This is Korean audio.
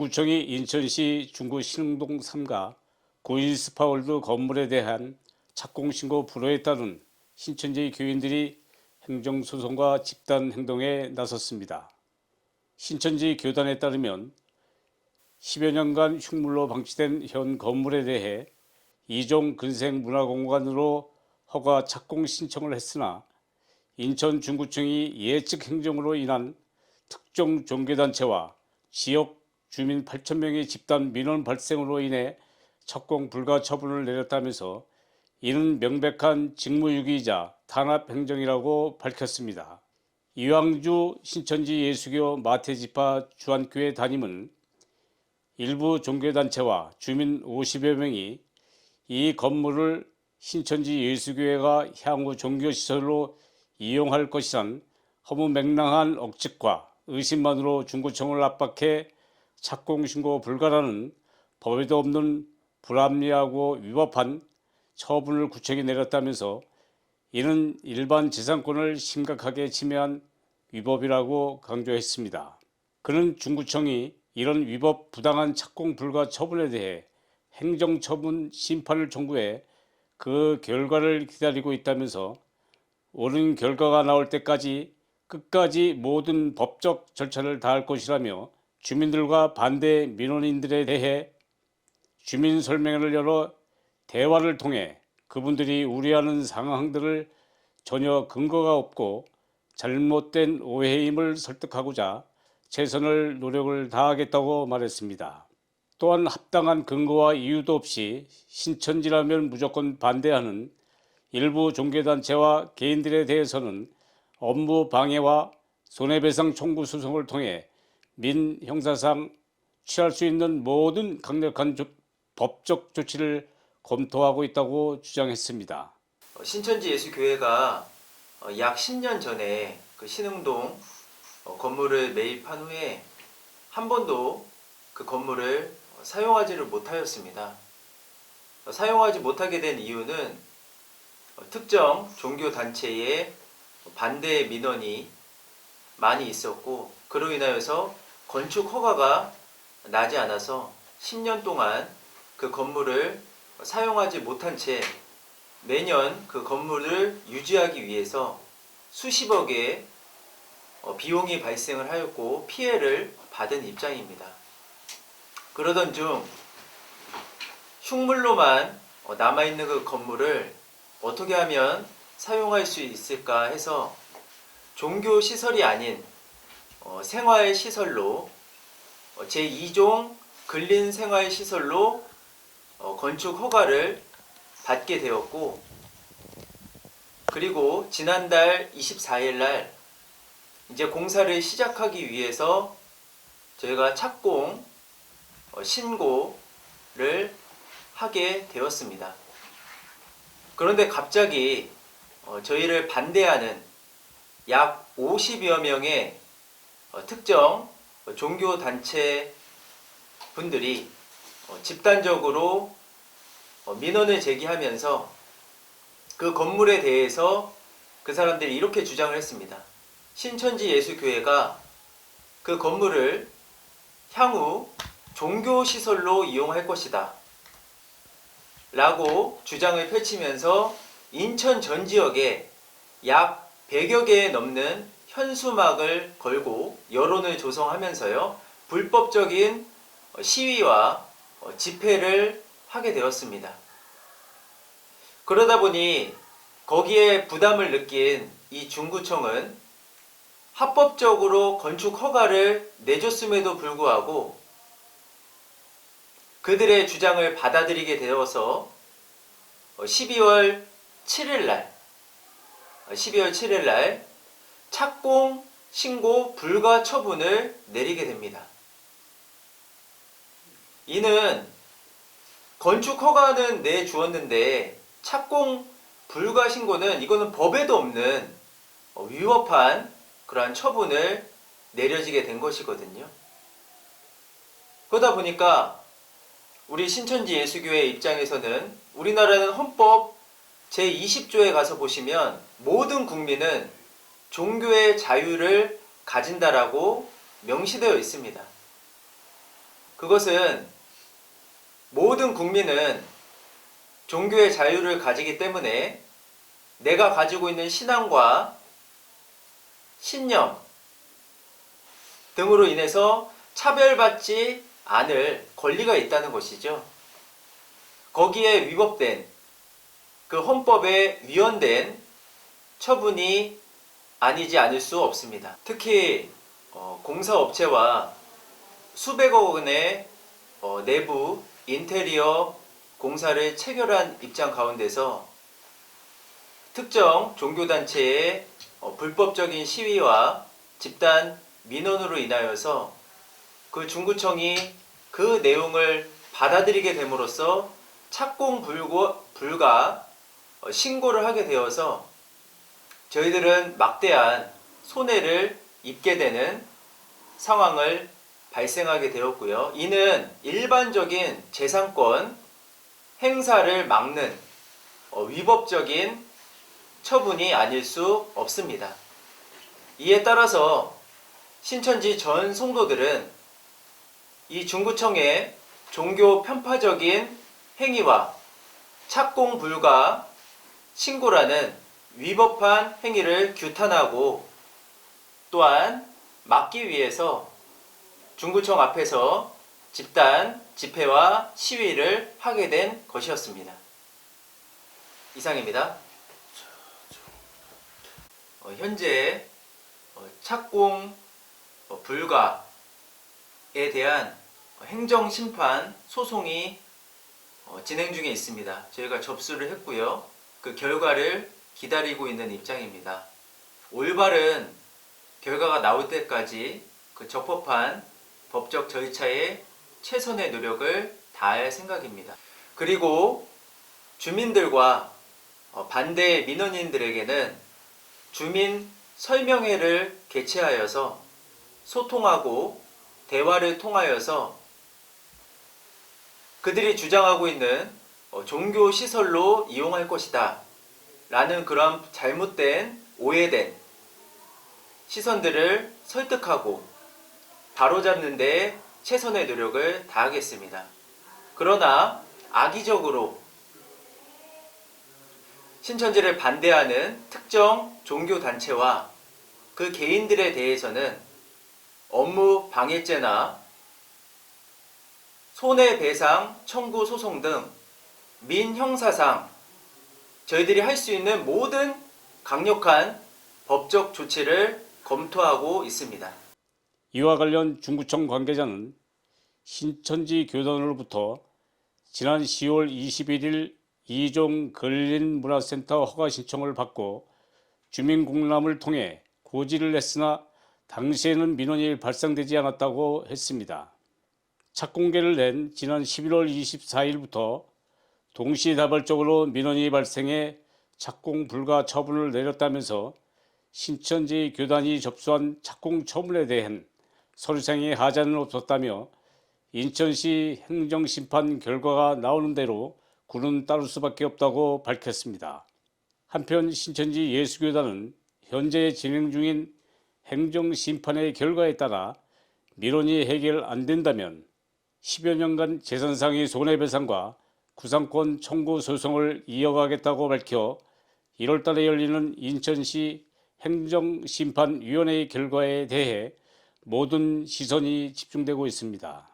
중구청이 인천시 중구 신흥동 3가 고일스파월드 건물에 대한 착공신고 불허에 따른 신천지 교인들이 행정소송과 집단행동에 나섰습니다. 신천지 교단에 따르면 10여 년간 흉물로 방치된 현 건물에 대해 이종 근생문화공간으로 허가 착공 신청을 했으나 인천 중구청이 예측 행정으로 인한 특정 종교단체와 지역 주민 8,000명의 집단 민원 발생으로 인해 착공 불가 처분을 내렸다면서 이는 명백한 직무유기이자 탄압행정이라고 밝혔습니다. 이왕주 신천지 예수교 마태지파 주안교회 담임은 일부 종교단체와 주민 50여 명이 이 건물을 신천지 예수교회가 향후 종교시설로 이용할 것이란 허무맹랑한 억측과 의심만으로 중구청을 압박해 착공신고 불가라는 법에도 없는 불합리하고 위법한 처분을 구청이 내렸다면서 이는 일반 재산권을 심각하게 침해한 위법이라고 강조했습니다. 그는 중구청이 이런 위법 부당한 착공 불가 처분에 대해 행정처분 심판을 청구해 그 결과를 기다리고 있다면서 옳은 결과가 나올 때까지 끝까지 모든 법적 절차를 다할 것이라며 주민들과 반대 민원인들에 대해 주민 설명회를 열어 대화를 통해 그분들이 우려하는 상황들을 전혀 근거가 없고 잘못된 오해임을 설득하고자 최선을 노력을 다하겠다고 말했습니다. 또한 합당한 근거와 이유도 없이 신천지라면 무조건 반대하는 일부 종교단체와 개인들에 대해서는 업무 방해와 손해배상 청구 소송을 통해 민형사상 취할 수 있는 모든 강력한 법적 조치를 검토하고 있다고 주장했습니다. 신천지 예수교회가 약 10년 전에 그 신흥동 건물을 매입한 후에 한 번도 그 건물을 사용하지를 못하였습니다. 사용하지 못하게 된 이유는 특정 종교단체의 반대 민원이 많이 있었고, 그로 인하여서 건축 허가가 나지 않아서 10년 동안 그 건물을 사용하지 못한 채 매년 그 건물을 유지하기 위해서 수십억의 비용이 발생을 하였고 피해를 받은 입장입니다. 그러던 중 흉물로만 남아있는 그 건물을 어떻게 하면 사용할 수 있을까 해서 종교시설이 아닌 생활시설로 제2종 근린생활시설로 건축 허가를 받게 되었고, 그리고 지난달 24일 날 이제 공사를 시작하기 위해서 저희가 착공 신고를 하게 되었습니다. 그런데 갑자기 저희를 반대하는 약 50여 명의 특정 종교단체 분들이 집단적으로 민원을 제기하면서 그 건물에 대해서 그 사람들이 이렇게 주장을 했습니다. 신천지 예수교회가 그 건물을 향후 종교시설로 이용할 것이다 라고 주장을 펼치면서 인천 전 지역에 약 100여 개에 넘는 현수막을 걸고 여론을 조성하면서요, 불법적인 시위와 집회를 하게 되었습니다. 그러다 보니 거기에 부담을 느낀 이 중구청은 합법적으로 건축 허가를 내줬음에도 불구하고 그들의 주장을 받아들이게 되어서 12월 7일 날 착공 신고 불가 처분을 내리게 됩니다. 이는 건축 허가는 내주었는데 착공 불가 신고는 이거는 법에도 없는 위법한 그러한 처분을 내려지게 된 것이거든요. 그러다 보니까 우리 신천지 예수교회 입장에서는 우리나라는 헌법 제20조에 가서 보시면 모든 국민은 종교의 자유를 가진다라고 명시되어 있습니다. 그것은 모든 국민은 종교의 자유를 가지기 때문에 내가 가지고 있는 신앙과 신념 등으로 인해서 차별받지 않을 권리가 있다는 것이죠. 거기에 위법된 그 헌법에 위헌된 처분이 아니지 않을 수 없습니다. 특히 공사업체와 수백억 원의 내부 인테리어 공사를 체결한 입장 가운데서 특정 종교단체의 불법적인 시위와 집단 민원으로 인하여서 그 중구청이 그 내용을 받아들이게 됨으로써 착공 불가 신고를 하게 되어서 저희들은 막대한 손해를 입게 되는 상황을 발생하게 되었고요. 이는 일반적인 재산권 행사를 막는 위법적인 처분이 아닐 수 없습니다. 이에 따라서 신천지 전 성도들은 이 중구청의 종교 편파적인 행위와 착공 불가 신고라는 위법한 행위를 규탄하고 또한 막기 위해서 중구청 앞에서 집단 집회와 시위를 하게 된 것이었습니다. 이상입니다. 현재 착공 불가에 대한 행정심판 소송이 진행 중에 있습니다. 저희가 접수를 했고요. 그 결과를 기다리고 있는 입장입니다. 올바른 결과가 나올 때까지 그 적법한 법적 절차에 최선의 노력을 다할 생각입니다. 그리고 주민들과 반대 민원인들에게는 주민 설명회를 개최하여서 소통하고 대화를 통하여서 그들이 주장하고 있는 종교 시설로 이용할 것이다 라는 그런 잘못된 오해된 시선들을 설득하고 바로잡는 데 최선의 노력을 다하겠습니다. 그러나 악의적으로 신천지를 반대하는 특정 종교단체와 그 개인들에 대해서는 업무 방해죄나 손해배상 청구 소송 등 민형사상 저희들이 할 수 있는 모든 강력한 법적 조치를 검토하고 있습니다. 이와 관련 중구청 관계자는 신천지 교단으로부터 지난 10월 21일 2종 근린문화센터 허가 신청을 받고 주민공람을 통해 고지를 냈으나 당시에는 민원이 발생되지 않았다고 했습니다. 착공계를 낸 지난 11월 24일부터 동시다발적으로 민원이 발생해 착공 불가 처분을 내렸다면서 신천지 교단이 접수한 착공 처분에 대한 서류상의 하자는 없었다며 인천시 행정심판 결과가 나오는 대로 군은 따를 수밖에 없다고 밝혔습니다. 한편 신천지 예수교단은 현재 진행 중인 행정심판의 결과에 따라 민원이 해결 안 된다면 10여 년간 재산상의 손해배상과 구상권 청구 소송을 이어가겠다고 밝혀 1월달에 열리는 인천시 행정심판위원회의 결과에 대해 모든 시선이 집중되고 있습니다.